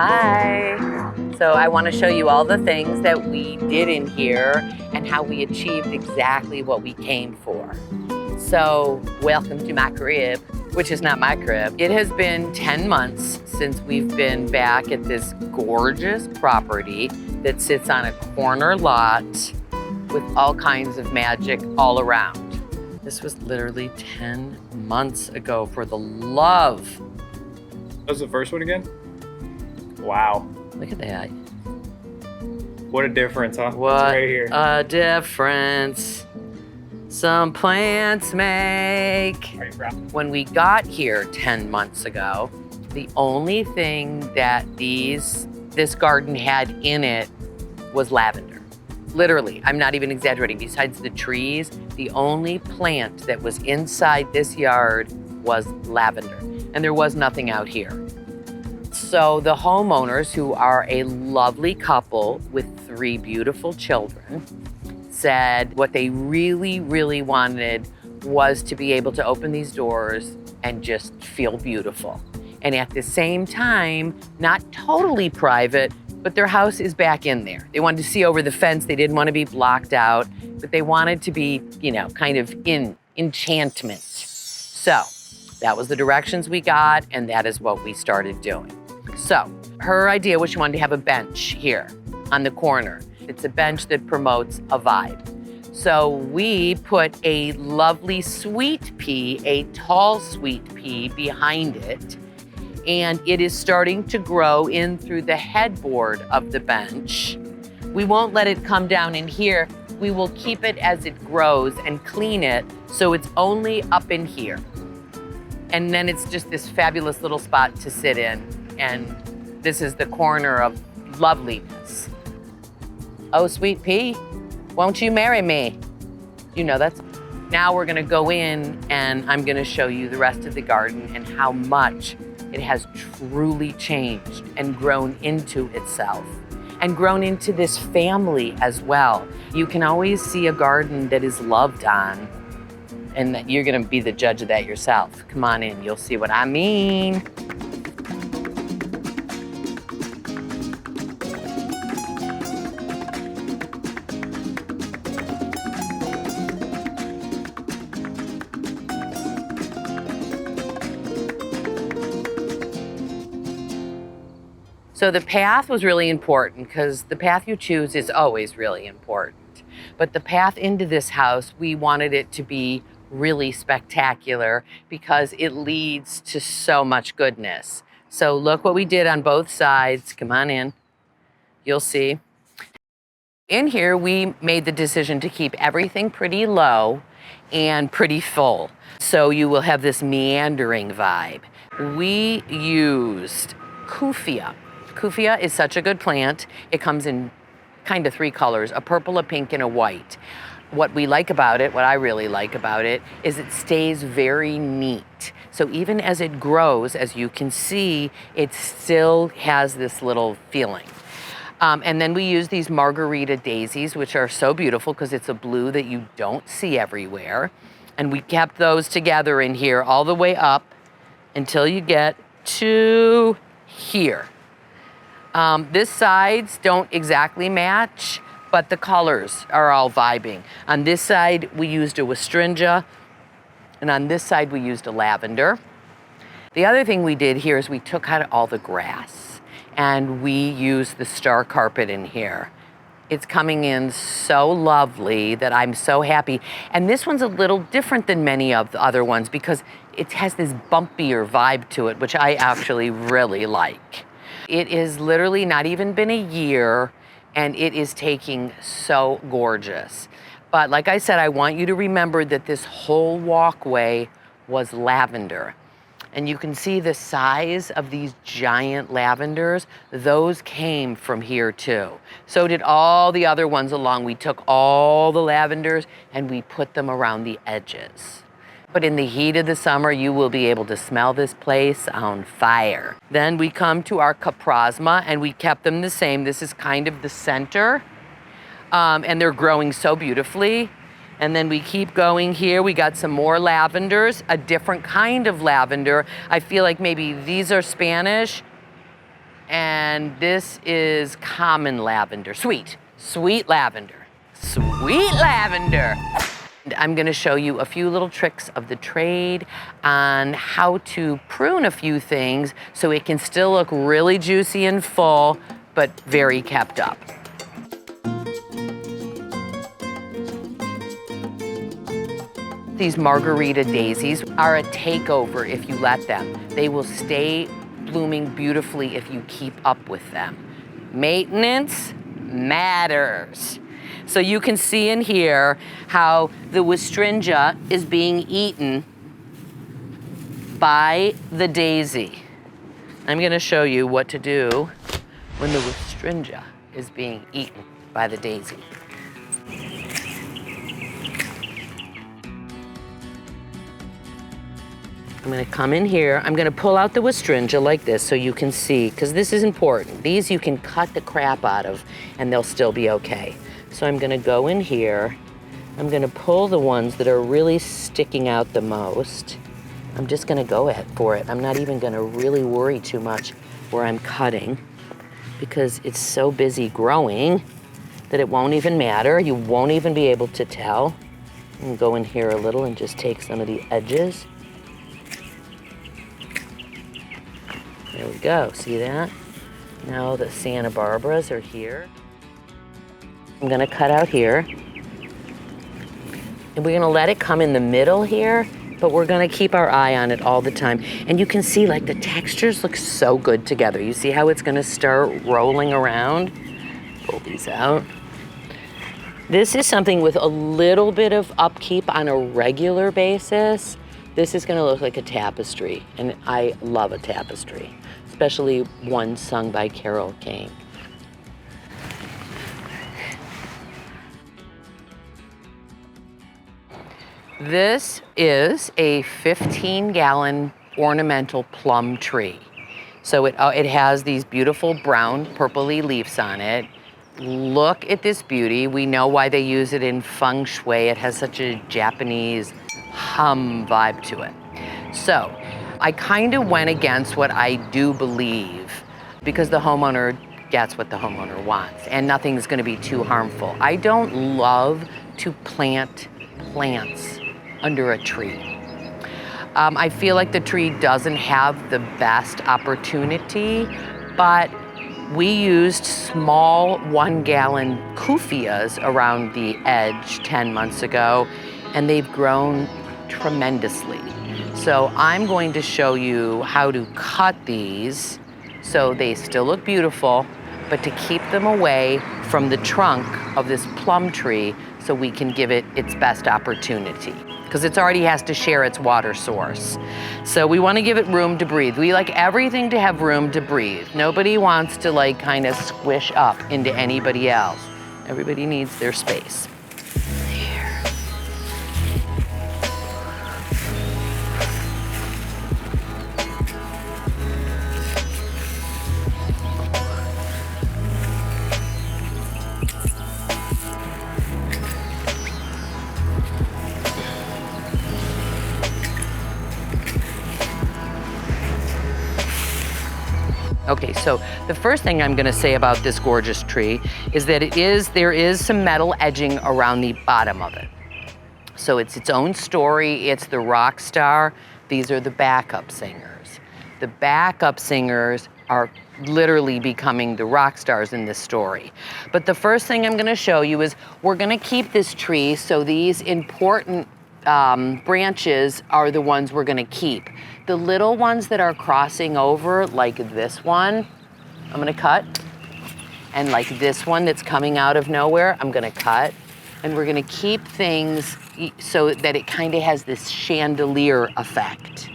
Hi. So I want to show you all the things that we did in here and how we achieved exactly what we came for. So welcome to my crib, which is not my crib. It has been 10 months since we've been back at this gorgeous property that sits on a corner lot with all kinds of magic all around. This was literally 10 months ago, for the love. That was the first one again? Wow. Look at that. What a difference, huh? What It's right here. a difference some plants make. When we got here 10 months ago, the only thing that this garden had in it was lavender. Literally, I'm not even exaggerating. Besides the trees, the only plant that was inside this yard was lavender, and there was nothing out here. So the homeowners, who are a lovely couple with 3 beautiful children, said what they really, really wanted was to be able to open these doors and just feel beautiful. And at the same time, not totally private, but their house is back in there. They wanted to see over the fence. They didn't want to be blocked out, but they wanted to be, kind of in enchantment. So that was the directions we got, and that is what we started doing. So her idea was she wanted to have a bench here on the corner. It's a bench that promotes a vibe. So we put a lovely sweet pea, a tall sweet pea behind it, and it is starting to grow in through the headboard of the bench. We won't let it come down in here. We will keep it as it grows and clean it so it's only up in here. And then it's just this fabulous little spot to sit in. And this is the corner of loveliness. Oh, sweet pea, won't you marry me? Now we're gonna go in and I'm gonna show you the rest of the garden and how much it has truly changed and grown into itself and grown into this family as well. You can always see a garden that is loved on, and that you're gonna be the judge of that yourself. Come on in, you'll see what I mean. So the path was really important, because the path you choose is always really important. But the path into this house, we wanted it to be really spectacular because it leads to so much goodness. So look what we did on both sides. Come on in, you'll see. In here, we made the decision to keep everything pretty low and pretty full. So you will have this meandering vibe. We used Kufia. Kufia is such a good plant. It comes in kind of 3 colors, a purple, a pink, and a white. What we like about it, what I really like about it, is it stays very neat. So even as it grows, as you can see, it still has this little feeling. And then we use these margarita daisies, which are so beautiful because it's a blue that you don't see everywhere. And we kept those together in here all the way up until you get to here. This sides don't exactly match, but the colors are all vibing. On this side, we used a wistringia, and on this side, we used a lavender. The other thing we did here is we took out all the grass, and we used the star carpet in here. It's coming in so lovely that I'm so happy. And this one's a little different than many of the other ones because it has this bumpier vibe to it, which I actually really like. It has literally not even been a year, and it is taking so gorgeous. But like I said, I want you to remember that this whole walkway was lavender. And you can see the size of these giant lavenders. Those came from here too. So did all the other ones along. We took all the lavenders and we put them around the edges. But in the heat of the summer, you will be able to smell this place on fire. Then we come to our caprasma, and we kept them the same. This is kind of the center, and they're growing so beautifully. And then we keep going here. We got some more lavenders, a different kind of lavender. I feel like maybe these are Spanish, And this is common lavender, sweet lavender, sweet lavender. And I'm gonna show you a few little tricks of the trade on how to prune a few things so it can still look really juicy and full, but very kept up. These margarita daisies are a takeover if you let them. They will stay blooming beautifully if you keep up with them. Maintenance matters. So you can see in here how the wistringia is being eaten by the daisy. I'm gonna show you what to do when the wistringia is being eaten by the daisy. I'm gonna come in here, I'm gonna pull out the wistringia like this so you can see, because this is important. These you can cut the crap out of and they'll still be okay. So I'm gonna go in here, I'm gonna pull the ones that are really sticking out the most. I'm just gonna go for it. I'm not even gonna really worry too much where I'm cutting because it's so busy growing that it won't even matter. You won't even be able to tell. I'm gonna go in here a little and just take some of the edges. There we go, see that? Now the Santa Barbaras are here. I'm gonna cut out here. And we're gonna let it come in the middle here, but we're gonna keep our eye on it all the time. And you can see like the textures look so good together. You see how it's gonna start rolling around? Pull these out. This is something with a little bit of upkeep on a regular basis. This is gonna look like a tapestry, and I love a tapestry, especially one sung by Carole King. This is a 15-gallon ornamental plum tree. So it has these beautiful brown purpley leaves on it. Look at this beauty. We know why they use it in feng shui. It has such a Japanese hum vibe to it. So I kind of went against what I do believe because the homeowner gets what the homeowner wants and nothing's gonna be too harmful. I don't love to plant plants under a tree. I feel like the tree doesn't have the best opportunity, but we used small 1-gallon kufiyas around the edge 10 months ago, and they've grown tremendously. So I'm going to show you how to cut these so they still look beautiful, but to keep them away from the trunk of this plum tree so we can give it its best opportunity, because it already has to share its water source. So we want to give it room to breathe. We like everything to have room to breathe. Nobody wants to like kind of squish up into anybody else. Everybody needs their space. There. Okay, so the first thing I'm gonna say about this gorgeous tree is that there is some metal edging around the bottom of it. So it's its own story, it's the rock star. These are the backup singers. The backup singers are literally becoming the rock stars in this story. But the first thing I'm gonna show you is we're gonna keep this tree so these important branches are the ones we're gonna keep. The little ones that are crossing over, like this one, I'm gonna cut. And like this one that's coming out of nowhere, I'm gonna cut. And we're gonna keep things so that it kind of has this chandelier effect.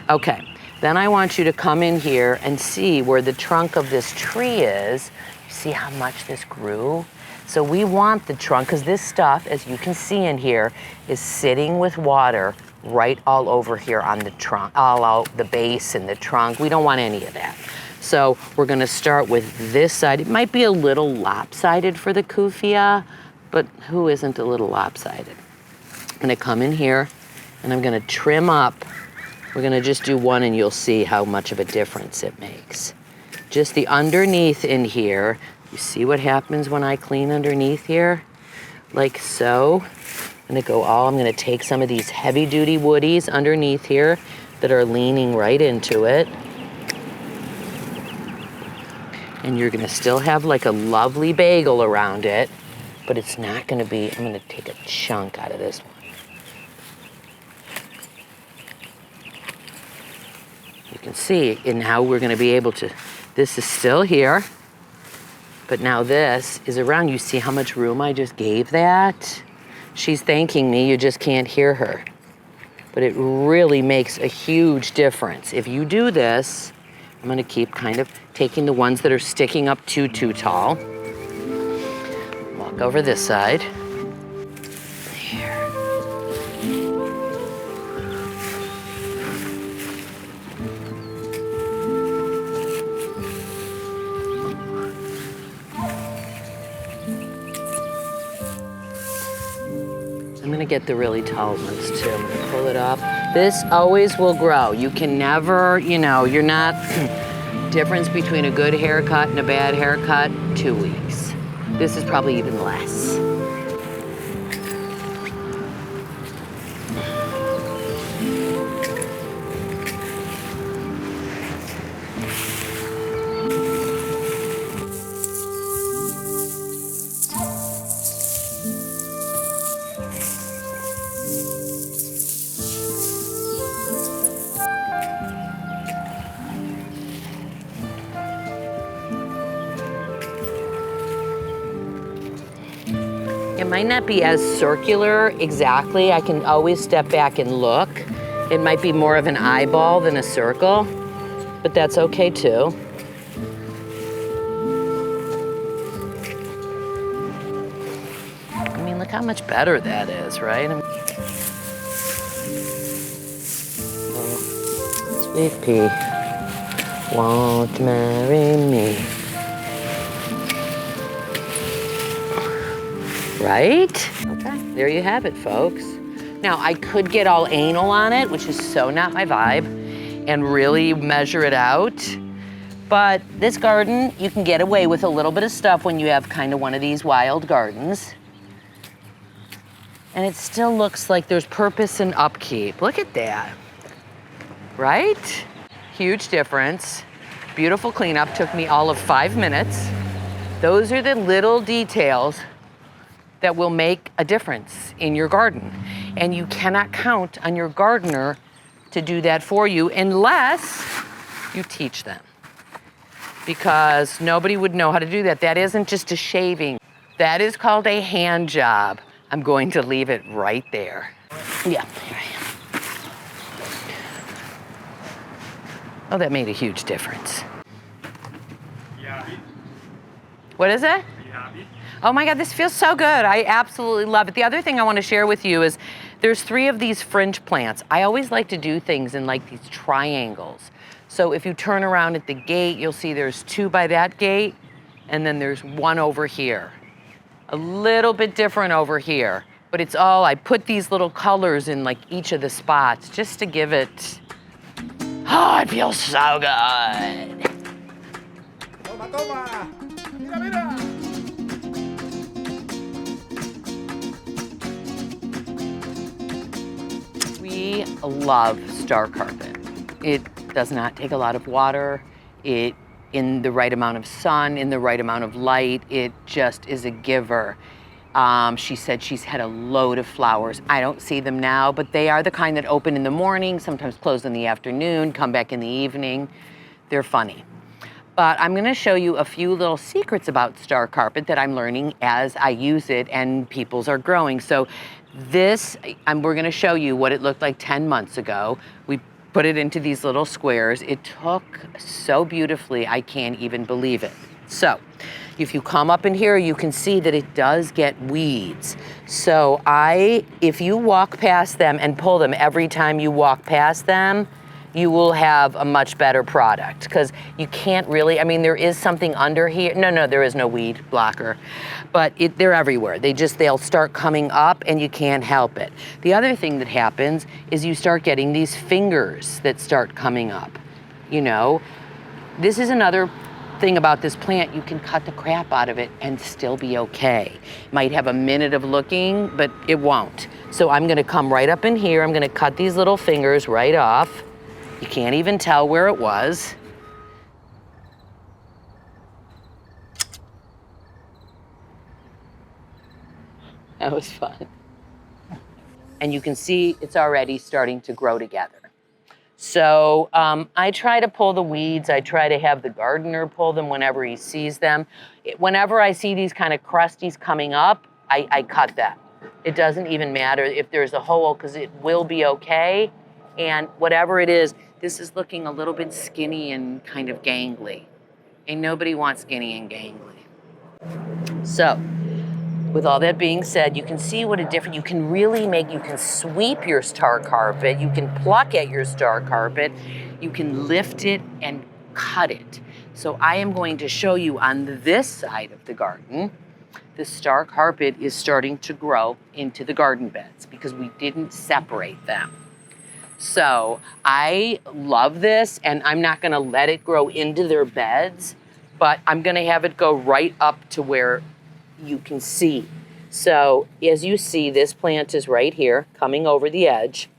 Okay, then I want you to come in here and see where the trunk of this tree is. See how much this grew? So we want the trunk, because this stuff, as you can see in here, is sitting with water right all over here on the trunk, all out the base and the trunk. We don't want any of that. So we're gonna start with this side. It might be a little lopsided for the kufia, but who isn't a little lopsided? I'm gonna come in here and I'm gonna trim up. We're gonna just do one and you'll see how much of a difference it makes. just the underneath in here. You see what happens when I clean underneath here? Like so. I'm gonna take some of these heavy duty woodies underneath here that are leaning right into it. And you're gonna still have like a lovely bagel around it, but it's not gonna be, I'm gonna take a chunk out of this one. You can see, and now we're gonna be able to, this is still here, but now this is around. You see how much room I just gave that? She's thanking me, you just can't hear her. But it really makes a huge difference. If you do this, I'm gonna keep kind of taking the ones that are sticking up too tall. Walk over this side. There. I'm gonna get the really tall ones too. I'm gonna pull it up. This always will grow. You can never, you know, you're not, difference between a good haircut and a bad haircut, 2 weeks. This is probably even less. It might not be as circular exactly. I can always step back and look. It might be more of an eyeball than a circle, but that's okay too. I mean, look how much better that is, right? Oh, sweet pea, won't marry me. Right? Okay, there you have it, folks. Now, I could get all anal on it, which is so not my vibe, and really measure it out. But this garden, you can get away with a little bit of stuff when you have kind of one of these wild gardens. And it still looks like there's purpose and upkeep. Look at that, right? Huge difference. Beautiful cleanup, took me all of 5 minutes. Those are the little details that will make a difference in your garden. And you cannot count on your gardener to do that for you unless you teach them. Because nobody would know how to do that. That isn't just a shaving. That is called a hand job. I'm going to leave it right there. Yeah, here I am. Oh, that made a huge difference. Yeah. What is it? Oh my God, this feels so good. I absolutely love it. The other thing I want to share with you is there's 3 of these fringe plants. I always like to do things in like these triangles. So if you turn around at the gate, you'll see there's 2 by that gate, and then there's 1 over here. A little bit different over here, but it's all, I put these little colors in like each of the spots just to give it, oh, it feels so good. Toma, toma. Mira, mira. We love star carpet. It does not take a lot of water. It, in the right amount of sun, in the right amount of light, it just is a giver. She said she's had a load of flowers. I don't see them now, but they are the kind that open in the morning, sometimes close in the afternoon, come back in the evening. They're funny. But I'm gonna show you a few little secrets about star carpet that I'm learning as I use it and people's are growing. So this, we're gonna show you what it looked like 10 months ago. We put it into these little squares. It took so beautifully, I can't even believe it. So if you come up in here, you can see that it does get weeds. So if you walk past them and pull them every time you walk past them, you will have a much better product, because you can't really, I mean, there is something under here. No, there is no weed blocker, but they're everywhere. They'll start coming up and you can't help it. The other thing that happens is you start getting these fingers that start coming up. You know, this is another thing about this plant, you can cut the crap out of it and still be okay. Might have a minute of looking, but it won't. So I'm gonna come right up in here. I'm gonna cut these little fingers right off. You can't even tell where it was. That was fun. And you can see it's already starting to grow together. So I try to pull the weeds. I try to have the gardener pull them whenever he sees them. Whenever I see these kind of crusties coming up, I cut them. It doesn't even matter if there's a hole, because it will be okay. And whatever it is, this is looking a little bit skinny and kind of gangly. And nobody wants skinny and gangly. So, with all that being said, you can see what a difference, you can sweep your star carpet, you can pluck at your star carpet, you can lift it and cut it. So I am going to show you on this side of the garden, the star carpet is starting to grow into the garden beds because we didn't separate them. So I love this, and I'm not gonna let it grow into their beds, but I'm gonna have it go right up to where you can see. So as you see, this plant is right here coming over the edge,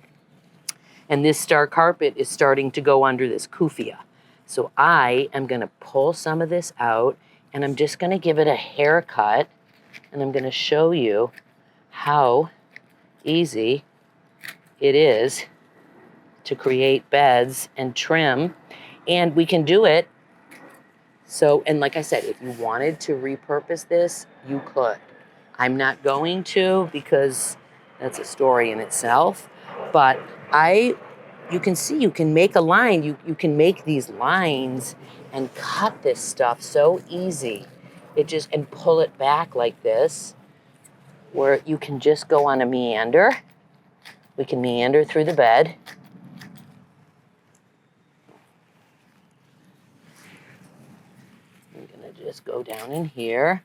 and this star carpet is starting to go under this kufia. So I am gonna pull some of this out, and I'm just gonna give it a haircut, and I'm gonna show you how easy it is to create beds and trim, and we can do it. So, and like I said, if you wanted to repurpose this, you could. I'm not going to, because that's a story in itself, but you can see, you can make a line, you can make these lines and cut this stuff so easy. And pull it back like this, where you can just go on a meander. We can meander through the bed. Just go down in here,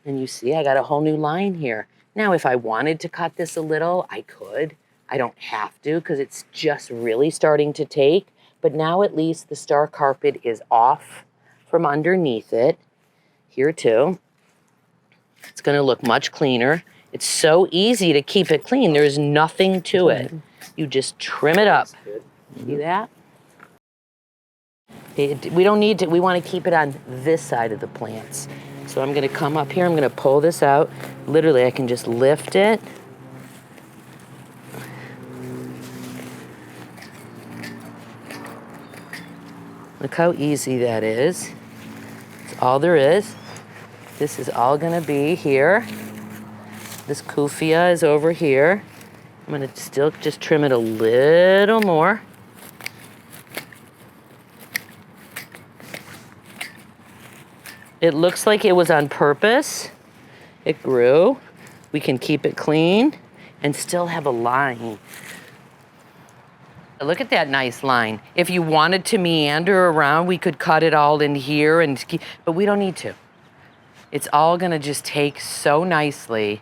and you see I got a whole new line here. Now, if I wanted to cut this a little, I could. I don't have to, because it's just really starting to take, but now at least the star carpet is off from underneath it. Here too. It's gonna look much cleaner. It's so easy to keep it clean. There's nothing to it. You just trim it up. See that? We don't need to, we want to keep it on this side of the plants. So I'm going to come up here, I'm going to pull this out. Literally, I can just lift it. Look how easy that is. That's all there is. This is all going to be here. This kufia is over here. I'm going to still just trim it a little more. It looks like it was on purpose. It grew. We can keep it clean and still have a line. Look at that nice line. If you wanted to meander around, we could cut it all in here, but we don't need to. It's all gonna just take so nicely,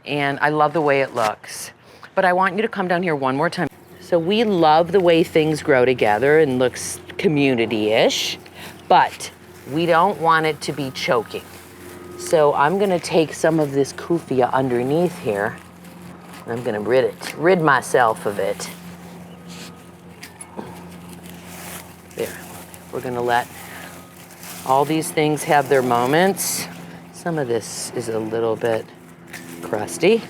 and I love the way it looks. But I want you to come down here one more time. So we love the way things grow together and looks community-ish, but we don't want it to be choking. So I'm gonna take some of this kufia underneath here, and I'm gonna rid myself of it. There, we're gonna let all these things have their moments. Some of this is a little bit crusty,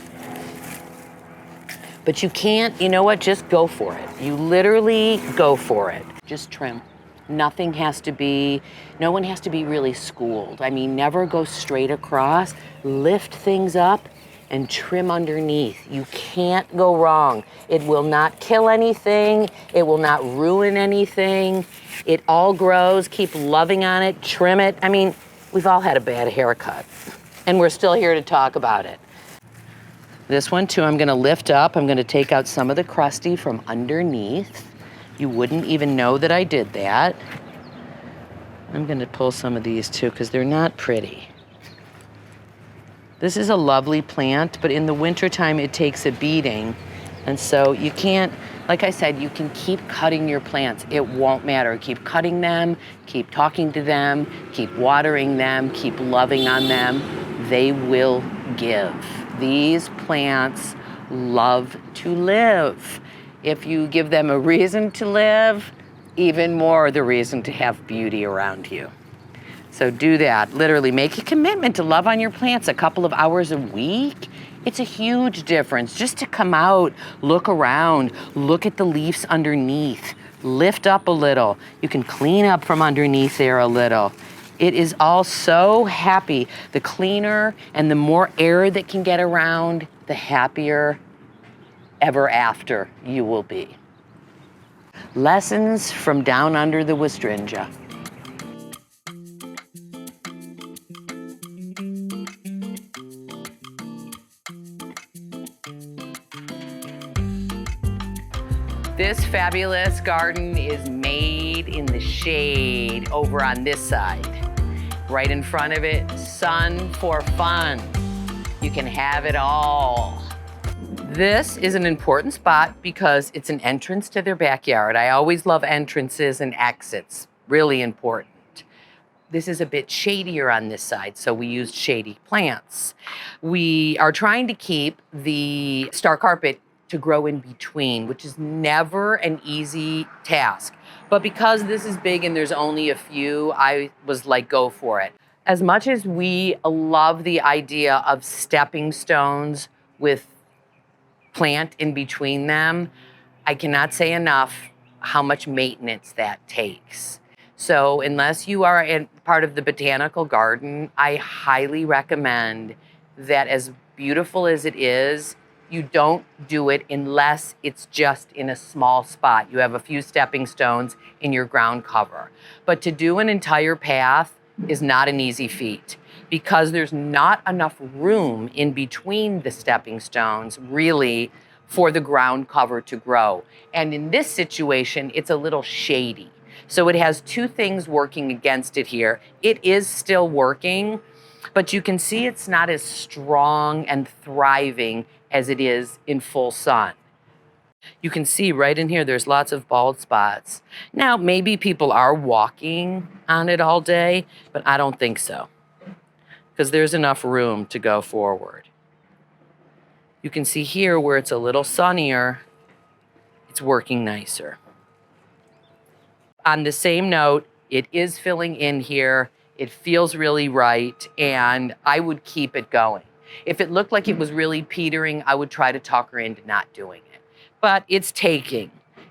but you can't, you know what, just go for it. You literally go for it. Just trim. Nothing has to be, no one has to be really schooled. I mean, never go straight across. Lift things up and trim underneath. You can't go wrong. It will not kill anything. It will not ruin anything. It all grows. Keep loving on it. Trim it. I mean, we've all had a bad haircut, and we're still here to talk about it. This one too, I'm gonna lift up. I'm gonna take out some of the crusty from underneath. You wouldn't even know that I did that. I'm gonna pull some of these too, because they're not pretty. This is a lovely plant, but in the wintertime it takes a beating. And so you can't Like I said, you can keep cutting your plants. It won't matter. Keep cutting them, keep talking to them, keep watering them, keep loving on them. They will give. These plants love to live. If you give them a reason to live, even more the reason to have beauty around you. So do that. Literally make a commitment to love on your plants a couple of hours a week. It's a huge difference just to come out, look around, look at the leaves underneath, lift up a little. You can clean up from underneath there a little. It is all so happy. The cleaner and the more air that can get around, the happier ever after you will be. Lessons from down under the Westringia. This fabulous garden is made in the shade over on this side. Right in front of it, sun for fun. You can have it all. This is an important spot because it's an entrance to their backyard. I always love entrances and exits, really important. This is a bit shadier on this side, so we used shady plants. We are trying to keep the star carpet to grow in between, which is never an easy task. But because this is big and there's only a few, I was like, go for it. As much as we love the idea of stepping stones with plant in between them, I cannot say enough how much maintenance that takes. So unless you are in part of the botanical garden, I highly recommend that, as beautiful as it is, you don't do it unless it's just in a small spot. You have a few stepping stones in your ground cover. But to do an entire path is not an easy feat because there's not enough room in between the stepping stones, really, for the ground cover to grow. And in this situation, it's a little shady. So it has two things working against it here. It is still working, but you can see it's not as strong and thriving as it is in full sun. You can see right in here, there's lots of bald spots. Now, maybe people are walking on it all day, but I don't think so, because there's enough room to go forward. You can see here where it's a little sunnier, it's working nicer. On the same note, it is filling in here. It feels really right, and I would keep it going. If it looked like it was really petering, I would try to talk her into not doing it. But it's taking.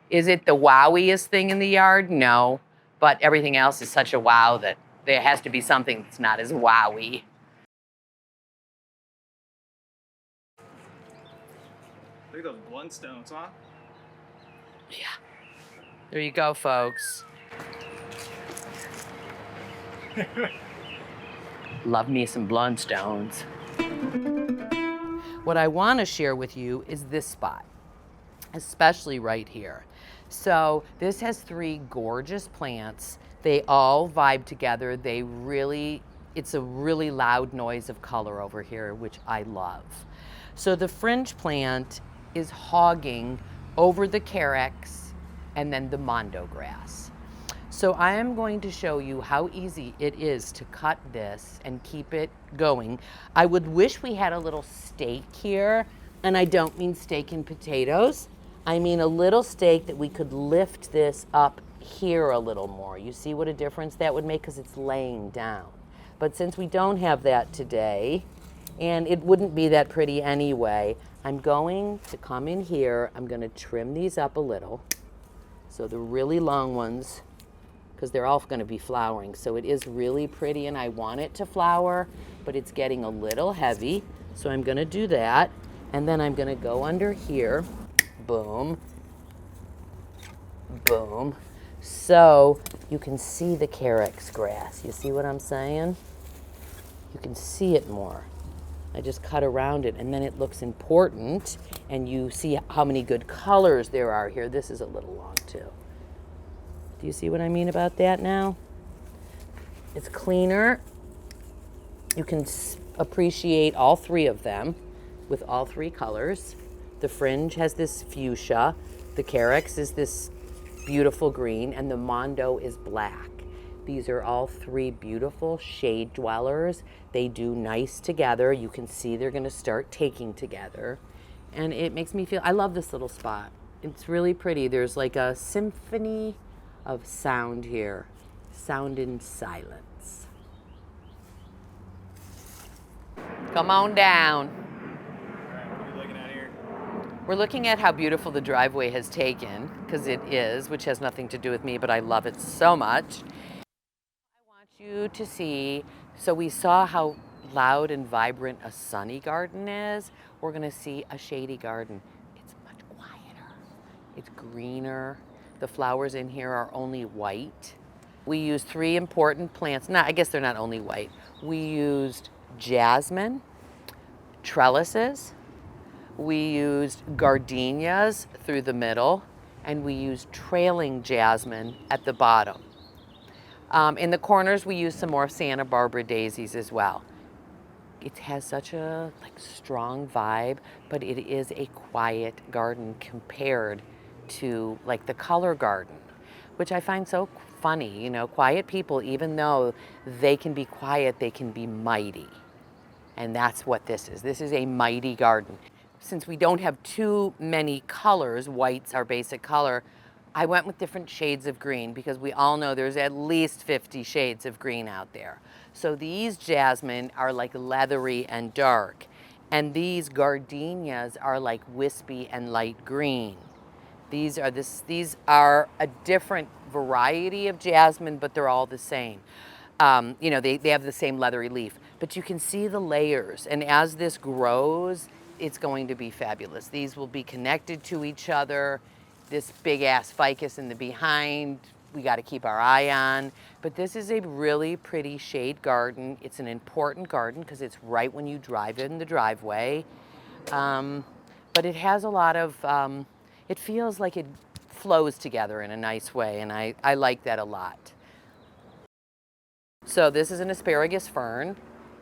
Is it the wowiest thing in the yard? No, but everything else is such a wow that there has to be something that's not as wowy. Look at those bloodstones, huh? Yeah. There you go, folks. Love me some bloodstones. What I want to share with you is this spot, especially right here. So this has three gorgeous plants. They all vibe together. It's a really loud noise of color over here, which I love. So the fringe plant is hogging over the carex and then the mondo grass. So I am going to show you how easy it is to cut this and keep it going. I would wish we had a little stake here, and I don't mean steak and potatoes. I mean a little stake that we could lift this up here a little more. You see what a difference that would make, because it's laying down. But since we don't have that today, and it wouldn't be that pretty anyway, I'm going to come in here, I'm gonna trim these up a little. So the really long ones, because they're all going to be flowering. So it is really pretty, and I want it to flower, but it's getting a little heavy. So I'm going to do that, and then I'm going to go under here. Boom. Boom. So you can see the carex grass. You see what I'm saying? You can see it more. I just cut around it, and then it looks important, and you see how many good colors there are here. This is a little long too. Do you see what I mean about that now? It's cleaner. You can appreciate all three of them with all three colors. The fringe has this fuchsia, the carex is this beautiful green, and the mondo is black. These are all three beautiful shade dwellers. They do nice together. You can see they're gonna start taking together. And it makes me feel, I love this little spot. It's really pretty. There's like a symphony of sound here. Sound in silence. Come on down. All right, what are we looking at here? We're looking at how beautiful the driveway has taken, because it is, which has nothing to do with me, but I love it so much. I want you to see, so we saw how loud and vibrant a sunny garden is. We're gonna see a shady garden. It's much quieter. It's greener. The flowers in here are only white. We used three important plants. I guess they're not only white. We used jasmine, trellises, we used gardenias through the middle, and we used trailing jasmine at the bottom. In the corners, we used some more Santa Barbara daisies as well. It has such a strong vibe, but it is a quiet garden compared to the color garden, which I find so funny. You know, quiet people, even though they can be quiet, they can be mighty. And that's what this is. This is a mighty garden. Since we don't have too many colors, white's our basic color, I went with different shades of green because we all know there's at least 50 shades of green out there. So these jasmine are like leathery and dark, and these gardenias are like wispy and light green. These are a different variety of jasmine, but they're all the same. You know, they have the same leathery leaf, but you can see the layers, and as this grows, it's going to be fabulous. These will be connected to each other. This big ass ficus in the behind, we got to keep our eye on. But this is a really pretty shade garden. It's an important garden because it's right when you drive in the driveway. But it has a lot of, it feels like it flows together in a nice way, and I like that a lot. So this is an asparagus fern.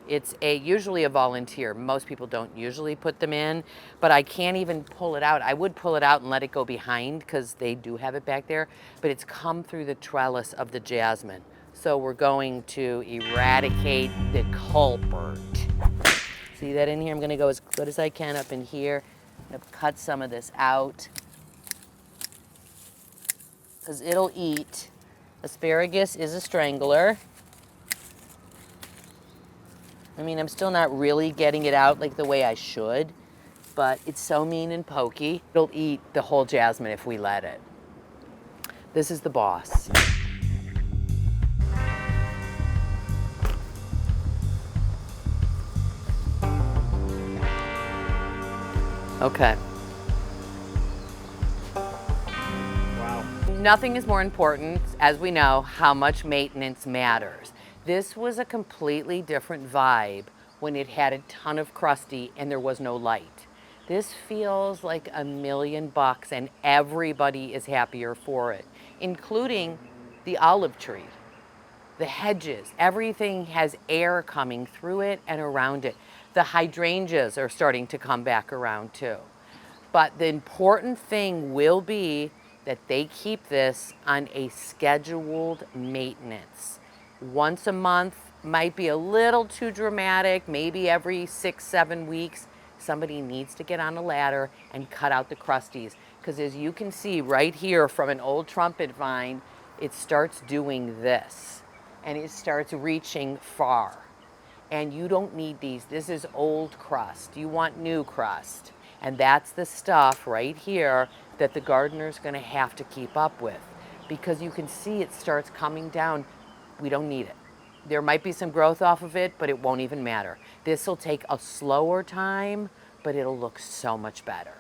It's usually a volunteer. Most people don't usually put them in, but I can't even pull it out. I would pull it out and let it go behind because they do have it back there, but it's come through the trellis of the jasmine. So we're going to eradicate the culprit. See that in here? I'm gonna go as good as I can up in here. I'm gonna cut some of this out because it'll eat. Asparagus is a strangler. I mean, I'm still not really getting it out like the way I should, but it's so mean and pokey. It'll eat the whole jasmine if we let it. This is the boss. Okay. Wow. Nothing is more important, as we know, how much maintenance matters. This was a completely different vibe when it had a ton of crusty and there was no light. This feels like $1,000,000 and everybody is happier for it, including the olive tree, the hedges. Everything has air coming through it and around it. The hydrangeas are starting to come back around too. But the important thing will be that they keep this on a scheduled maintenance. Once a month might be a little too dramatic, maybe every 6-7 weeks, somebody needs to get on a ladder and cut out the crusties. Because as you can see right here from an old trumpet vine, it starts doing this and it starts reaching far. And you don't need these. This is old crust. You want new crust. And that's the stuff right here that the gardener's gonna have to keep up with, because you can see it starts coming down. We don't need it. There might be some growth off of it, but it won't even matter. This will take a slower time, but it'll look so much better.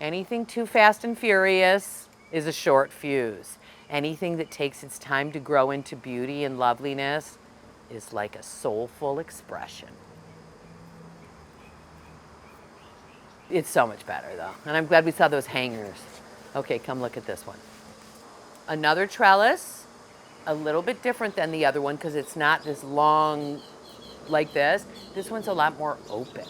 Anything too fast and furious is a short fuse. Anything that takes its time to grow into beauty and loveliness is like a soulful expression. It's so much better though. And I'm glad we saw those hangers. Okay, come look at this one. Another trellis, a little bit different than the other one because it's not this long like this. This one's a lot more open.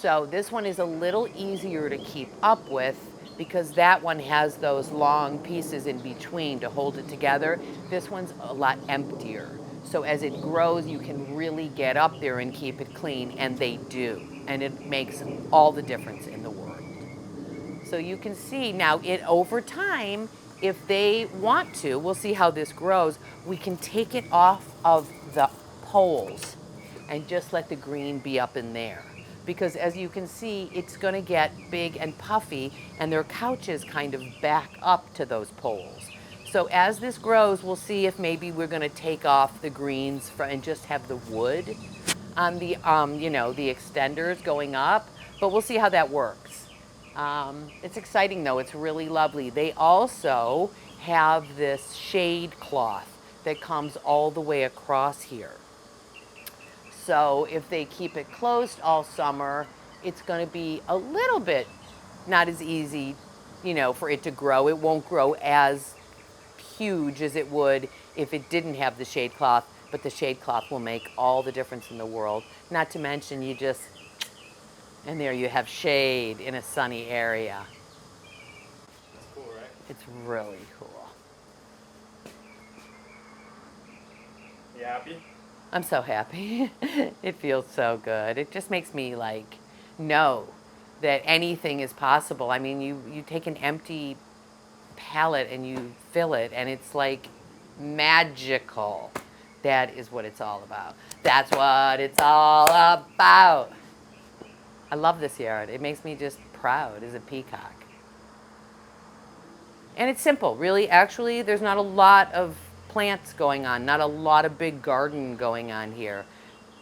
So this one is a little easier to keep up with because that one has those long pieces in between to hold it together. This one's a lot emptier. So as it grows, you can really get up there and keep it clean, and they do. And it makes all the difference in the world. So you can see now it over time, if they want to, we'll see how this grows, we can take it off of the poles and just let the green be up in there. Because as you can see, it's going to get big and puffy, and their couches kind of back up to those poles. So as this grows, we'll see if maybe we're going to take off the greens and just have the wood on the, the extenders going up. But we'll see how that works. It's exciting though, it's really lovely. They also have this shade cloth that comes all the way across here. So if they keep it closed all summer, it's going to be a little bit not as easy, for it to grow. It won't grow as huge as it would if it didn't have the shade cloth, but the shade cloth will make all the difference in the world. Not to mention and there you have shade in a sunny area. That's cool, right? It's really cool. You happy? I'm so happy. It feels so good. It just makes me know that anything is possible. I mean, you take an empty palette and you fill it, and it's like magical. That is what it's all about. That's what it's all about. I love this yard. It makes me just proud as a peacock. And it's simple, really. Actually, there's not a lot of plants going on, not a lot of big garden going on here,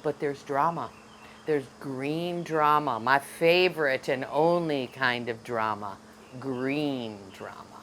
but there's drama. There's green drama, my favorite and only kind of drama, green drama.